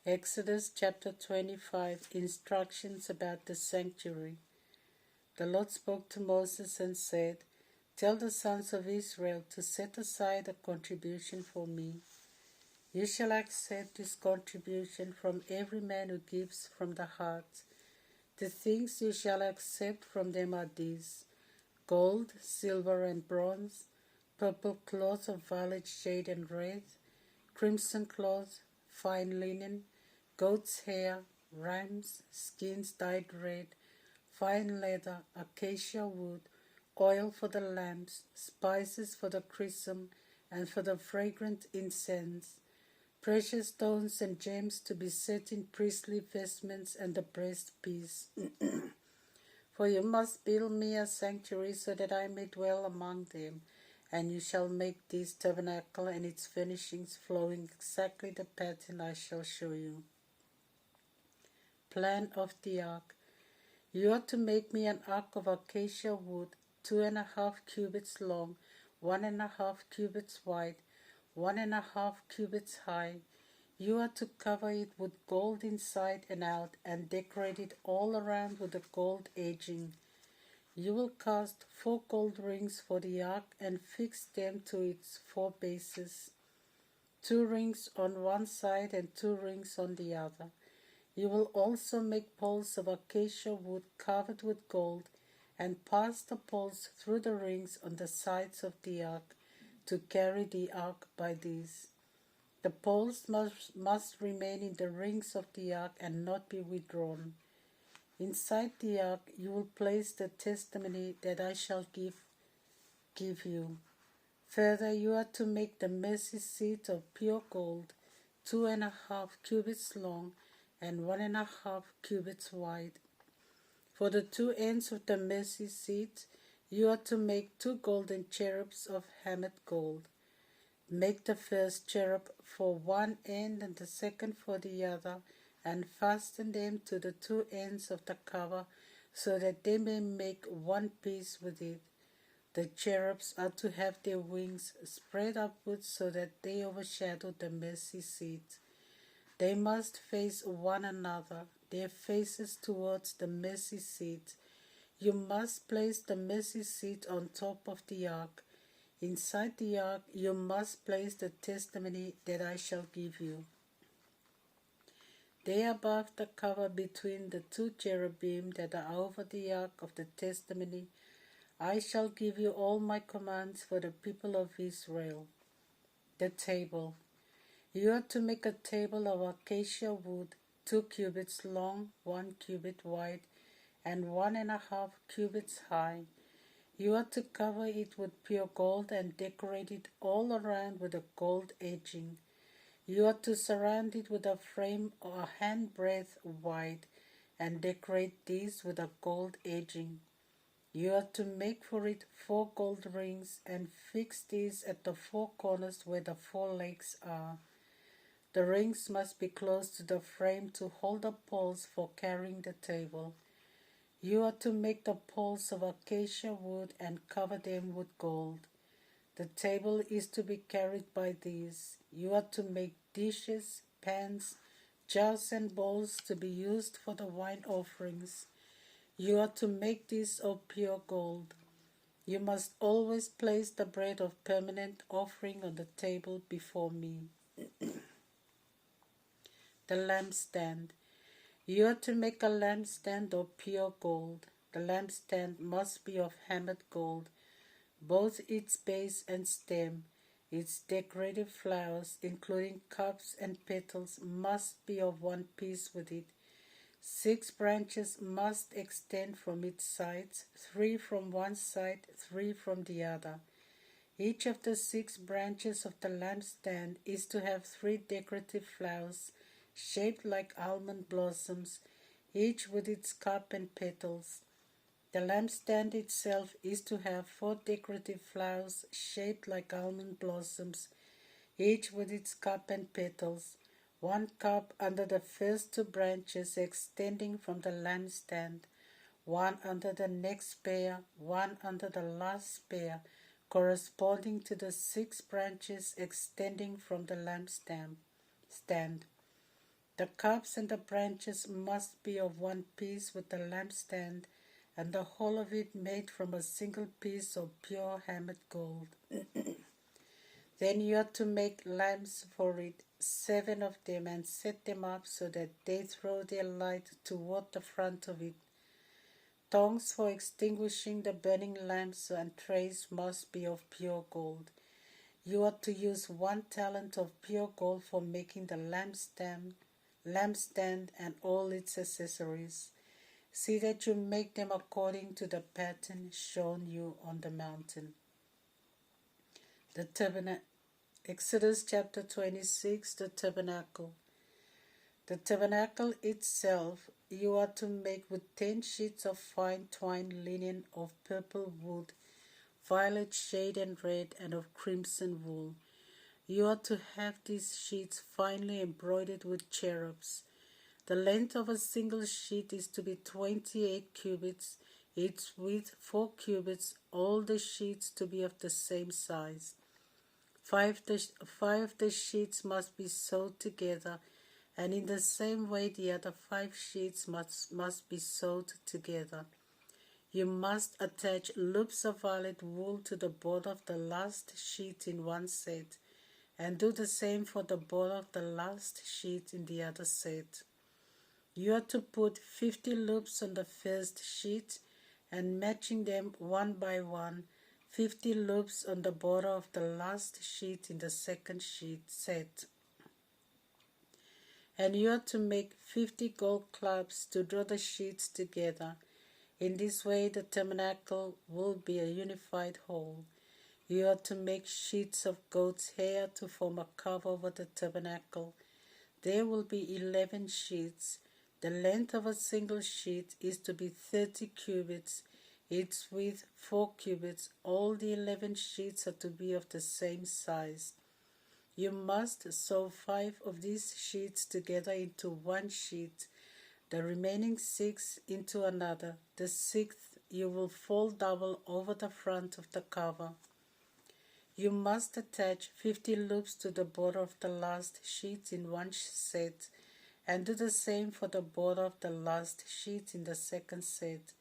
Exodus chapter 25, instructions about the sanctuary. The Lord spoke to Moses and said, "Tell the sons of Israel to set aside a contribution for me. You shall accept this contribution from every man who gives from the heart. The things you shall accept from them are these: gold, silver, and bronze, purple cloth of violet shade and red, crimson cloth, fine linen, goat's hair, rams, skins dyed red, fine leather, acacia wood, oil for the lamps, spices for the chrism and for the fragrant incense, precious stones and gems to be set in priestly vestments and the breastpiece. For you must build me a sanctuary so that I may dwell among them, and you shall make this tabernacle and its furnishings flowing exactly the pattern I shall show you." Plan of the ark. You are to make me an ark of acacia wood, 2.5 cubits long, 1.5 cubits wide, 1.5 cubits high. You are to cover it with gold inside and out, and decorate it all around with a gold edging. You will cast 4 gold rings for the ark and fix them to its 4 bases, 2 rings on one side and 2 rings on the other. You will also make poles of acacia wood covered with gold, and pass the poles through the rings on the sides of the ark to carry the ark by these. The poles must remain in the rings of the ark and not be withdrawn. Inside the ark you will place the testimony that I shall give you. Further, you are to make the mercy seat of pure gold, 2.5 cubits long and 1.5 cubits wide. For the 2 ends of the mercy seat, you are to make 2 golden cherubs of hammered gold. Make the first cherub for one end and the second for the other, and fasten them to the 2 ends of the cover, so that they may make one piece with it. The cherubs are to have their wings spread upwards so that they overshadow the mercy seat. They must face one another, their faces towards the mercy seat. You must place the mercy seat on top of the ark. Inside the ark you must place the testimony that I shall give you. There above the cover between the 2 cherubim that are over the ark of the testimony, I shall give you all my commands for the people of Israel. The table. You are to make a table of acacia wood, 2 cubits long, 1 cubit wide, and 1.5 cubits high. You are to cover it with pure gold and decorate it all around with a gold edging. You are to surround it with a frame a handbreadth wide and decorate these with a gold edging. You are to make for it 4 gold rings and fix these at the 4 corners where the 4 legs are. The rings must be close to the frame to hold the poles for carrying the table. You are to make the poles of acacia wood and cover them with gold. The table is to be carried by these. You are to make dishes, pans, jars, and bowls to be used for the wine offerings. You are to make these of pure gold. You must always place the bread of permanent offering on the table before me. The lampstand. You are to make a lampstand of pure gold. The lampstand must be of hammered gold, both its base and stem. Its decorative flowers, including cups and petals, must be of one piece with it. 6 branches must extend from its sides, 3 from one side, 3 from the other. Each of the 6 branches of the lampstand is to have 3 decorative flowers shaped like almond blossoms, each with its cup and petals. The lampstand itself is to have 4 decorative flowers shaped like almond blossoms, each with its cup and petals, 1 cup under the first 2 branches extending from the lampstand, 1 under the next pair, 1 under the last pair, corresponding to the 6 branches extending from the lampstand. The cups and the branches must be of one piece with the lampstand, and the whole of it made from a single piece of pure hammered gold. Then you are to make lamps for it, 7 of them, and set them up so that they throw their light toward the front of it. Tongs for extinguishing the burning lamps and trays must be of pure gold. You are to use 1 talent of pure gold for making the lampstand and all its accessories. See that you make them according to the pattern shown you on the mountain. The tabernacle. Exodus chapter 26, the tabernacle. The tabernacle itself you are to make with 10 sheets of fine twined linen of purple wood, violet shade and red, and of crimson wool. You are to have these sheets finely embroidered with cherubs. The length of a single sheet is to be 28 cubits, its width 4 cubits, all the sheets to be of the same size. 5 of the sheets must be sewed together, and in the same way the other 5 sheets must be sewed together. You must attach loops of violet wool to the border of the last sheet in one set, and do the same for the border of the last sheet in the other set. You are to put 50 loops on the first sheet, and matching them one by one, 50 loops on the border of the last sheet in the second sheet set. And you are to make 50 gold clubs to draw the sheets together. In this way the tabernacle will be a unified whole. You are to make sheets of goat's hair to form a cover over the tabernacle. There will be 11 sheets. The length of a single sheet is to be 30 cubits, its width 4 cubits. All the 11 sheets are to be of the same size. You must sew 5 of these sheets together into one sheet, the remaining 6 into another. The 6th you will fold double over the front of the cover. You must attach 50 loops to the border of the last sheet in one set, and do the same for the border of the last sheet in the second set.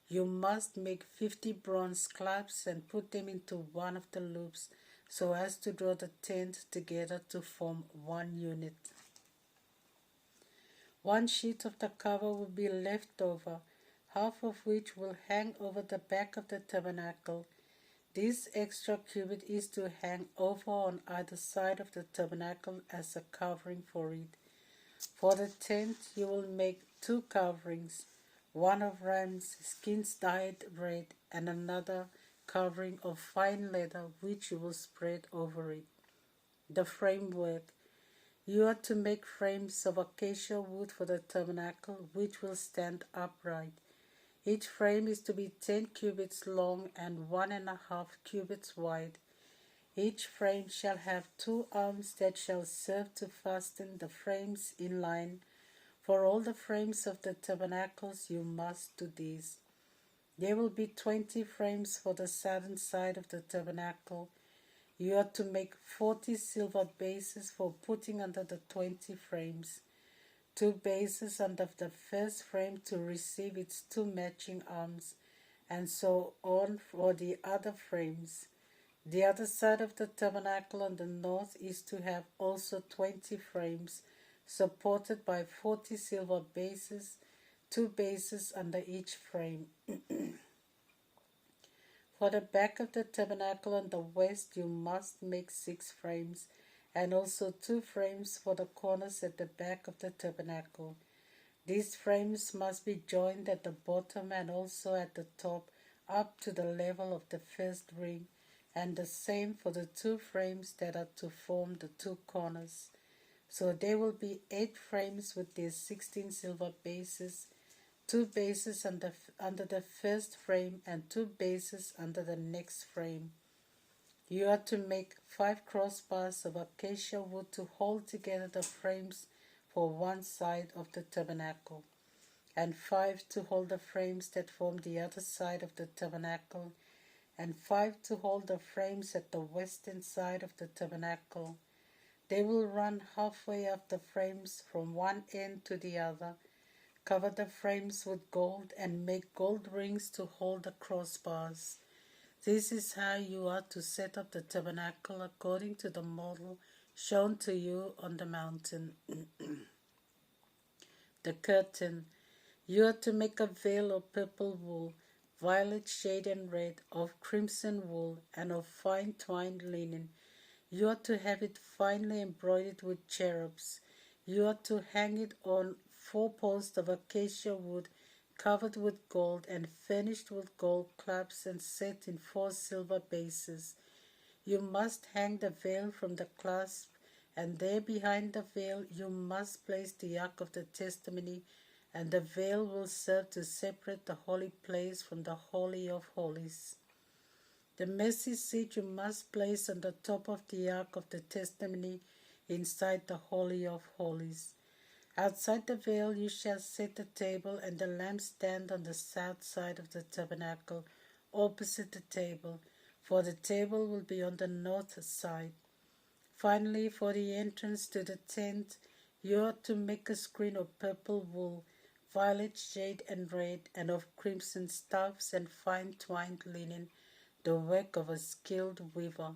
You must make 50 bronze clasps and put them into one of the loops so as to draw the tent together to form one unit. One sheet of the cover will be left over, half of which will hang over the back of the tabernacle. This extra cubit is to hang over on either side of the tabernacle as a covering for it. For the tent you will make 2 coverings, one of ram's skins dyed red, and another covering of fine leather which you will spread over it. The framework. You are to make frames of acacia wood for the tabernacle which will stand upright. Each frame is to be 10 cubits long and 1.5 cubits wide. Each frame shall have 2 arms that shall serve to fasten the frames in line. For all the frames of the tabernacles you must do this. There will be 20 frames for the southern side of the tabernacle. You are to make 40 silver bases for putting under the 20 frames. 2 bases under the first frame to receive its 2 matching arms, and so on for the other frames. The other side of the tabernacle on the north is to have also 20 frames, supported by 40 silver bases, 2 bases under each frame. For the back of the tabernacle on the west you must make 6 frames, and also 2 frames for the corners at the back of the tabernacle. These frames must be joined at the bottom and also at the top up to the level of the first ring, and the same for the 2 frames that are to form the 2 corners. So there will be 8 frames with their 16 silver bases, 2 bases under the first frame and 2 bases under the next frame. You are to make 5 crossbars of acacia wood to hold together the frames for one side of the tabernacle, and 5 to hold the frames that form the other side of the tabernacle, and 5 to hold the frames at the western side of the tabernacle. They will run halfway up the frames from one end to the other, cover the frames with gold, and make gold rings to hold the crossbars. This is how you are to set up the tabernacle according to the model shown to you on the mountain. The curtain. You are to make a veil of purple wool, violet shade and red, of crimson wool, and of fine twined linen. You are to have it finely embroidered with cherubs. You are to hang it on 4 posts of acacia wood, covered with gold, and furnished with gold clasps and set in 4 silver bases. You must hang the veil from the clasp, and there behind the veil you must place the ark of the testimony, and the veil will serve to separate the holy place from the holy of holies. The mercy seat you must place on the top of the ark of the testimony inside the holy of holies. Outside the veil you shall set the table and the lampstand on the south side of the tabernacle, opposite the table, for the table will be on the north side. Finally, for the entrance to the tent, you are to make a screen of purple wool, violet shade and red, and of crimson stuffs and fine twined linen, the work of a skilled weaver.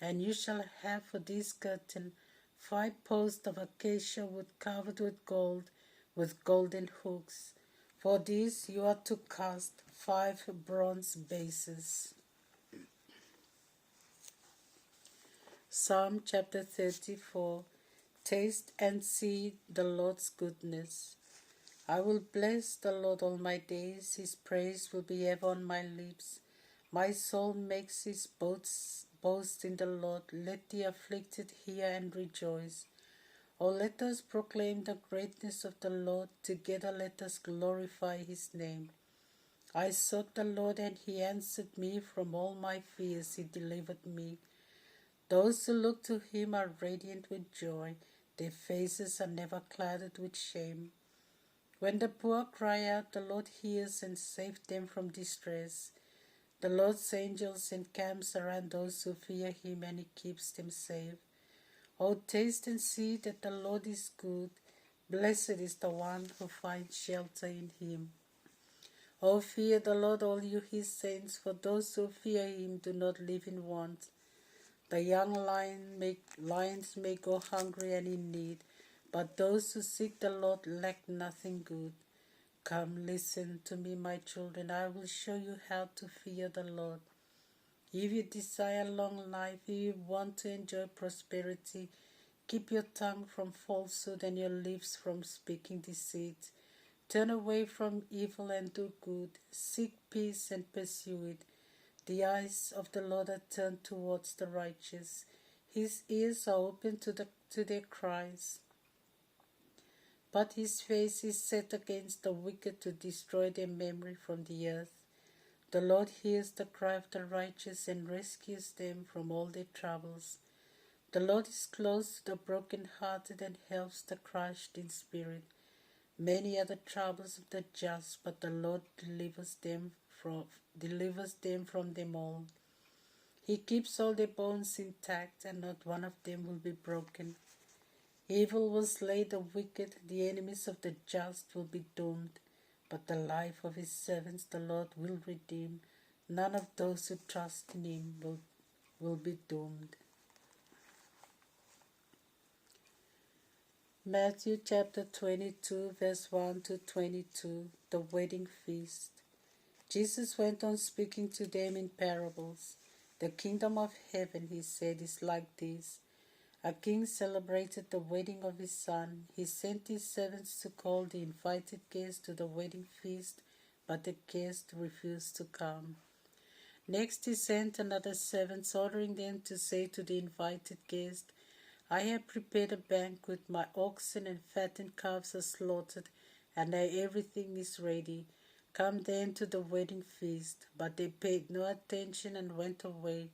And you shall have for this curtain 5 posts of acacia wood covered with golden hooks. For this you are to cast 5 bronze bases. Psalm chapter 34. Taste and see the Lord's goodness. I will bless the Lord all my days. His praise will be ever on my lips. My soul makes its boast in the Lord. Let the afflicted hear and rejoice. Oh, let us proclaim the greatness of the Lord. Together let us glorify his name. I sought the Lord, and he answered me. From all my fears he delivered me. Those who look to him are radiant with joy. Their faces are never clouded with shame. When the poor cry out, the Lord hears and saves them from distress. The Lord's angels encamps around those who fear him, and he keeps them safe. Oh, taste and see that the Lord is good. Blessed is the one who finds shelter in him. Oh, fear the Lord, all you his saints, for those who fear him do not live in want. The young lions may go hungry and in need, but those who seek the Lord lack nothing good. Come, listen to me, my children. I will show you how to fear the Lord. If you desire long life, if you want to enjoy prosperity, keep your tongue from falsehood and your lips from speaking deceit. Turn away from evil and do good. Seek peace and pursue it. The eyes of the Lord are turned towards the righteous. His ears are open to their cries. But his face is set against the wicked to destroy their memory from the earth. The Lord hears the cry of the righteous and rescues them from all their troubles. The Lord is close to the broken-hearted and helps the crushed in spirit. Many are the troubles of the just, but the Lord delivers them from them all. He keeps all their bones intact, and not one of them will be broken. Evil will slay the wicked, the enemies of the just will be doomed, but the life of his servants the Lord will redeem. None of those who trust in him will be doomed. Matthew chapter 22, verse 1 to 22, the wedding feast. Jesus went on speaking to them in parables. The kingdom of heaven, he said, is like this. A king celebrated the wedding of his son. He sent his servants to call the invited guests to the wedding feast, but the guests refused to come. Next he sent another servant, ordering them to say to the invited guest, I have prepared a banquet, my oxen and fattened calves are slaughtered, and now everything is ready. Come then to the wedding feast. But they paid no attention and went away,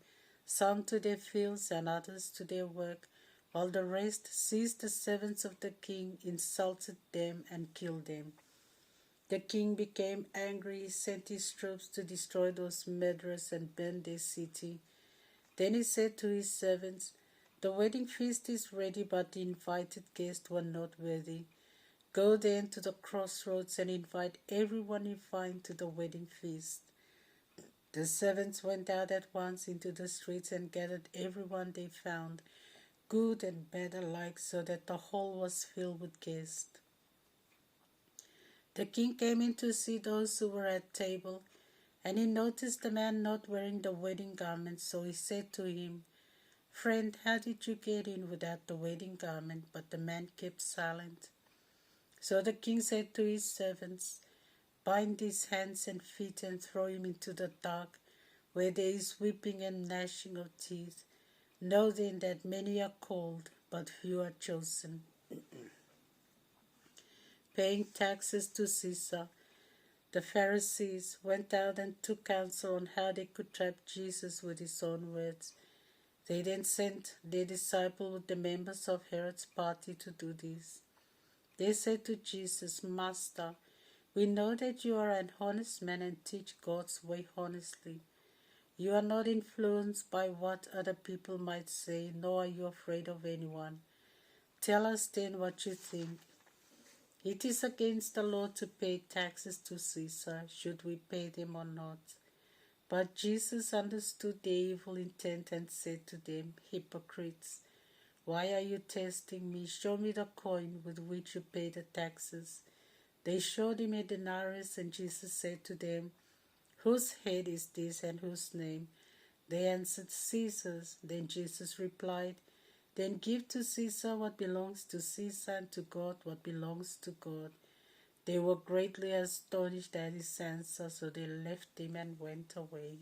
some to their fields and others to their work, while the rest seized the servants of the king, insulted them, and killed them. The king became angry. He sent his troops to destroy those murderers and burn their city. Then he said to his servants, The wedding feast is ready, but the invited guests were not worthy. Go then to the crossroads and invite everyone you find to the wedding feast." The servants went out at once into the streets and gathered everyone they found, good and bad alike, so that the hall was filled with guests. The king came in to see those who were at table, and he noticed the man not wearing the wedding garment, so he said to him, "Friend, how did you get in without the wedding garment?" But the man kept silent. So the king said to his servants, "Bind his hands and feet and throw him into the dark, where there is weeping and gnashing of teeth. Know then that many are called, but few are chosen." Paying taxes to Caesar, the Pharisees went out and took counsel on how they could trap Jesus with his own words. They then sent their disciple with the members of Herod's party to do this. They said to Jesus, "Master, we know that you are an honest man and teach God's way honestly. You are not influenced by what other people might say, nor are you afraid of anyone. Tell us then what you think. It is against the law to pay taxes to Caesar. Should we pay them or not?" But Jesus understood their evil intent and said to them, "Hypocrites, why are you testing me? Show me the coin with which you pay the taxes." They showed him a denarius, and Jesus said to them, "Whose head is this and whose name?" They answered, "Caesar's." Then Jesus replied, "Then give to Caesar what belongs to Caesar, and to God what belongs to God." They were greatly astonished at his answer, so they left him and went away.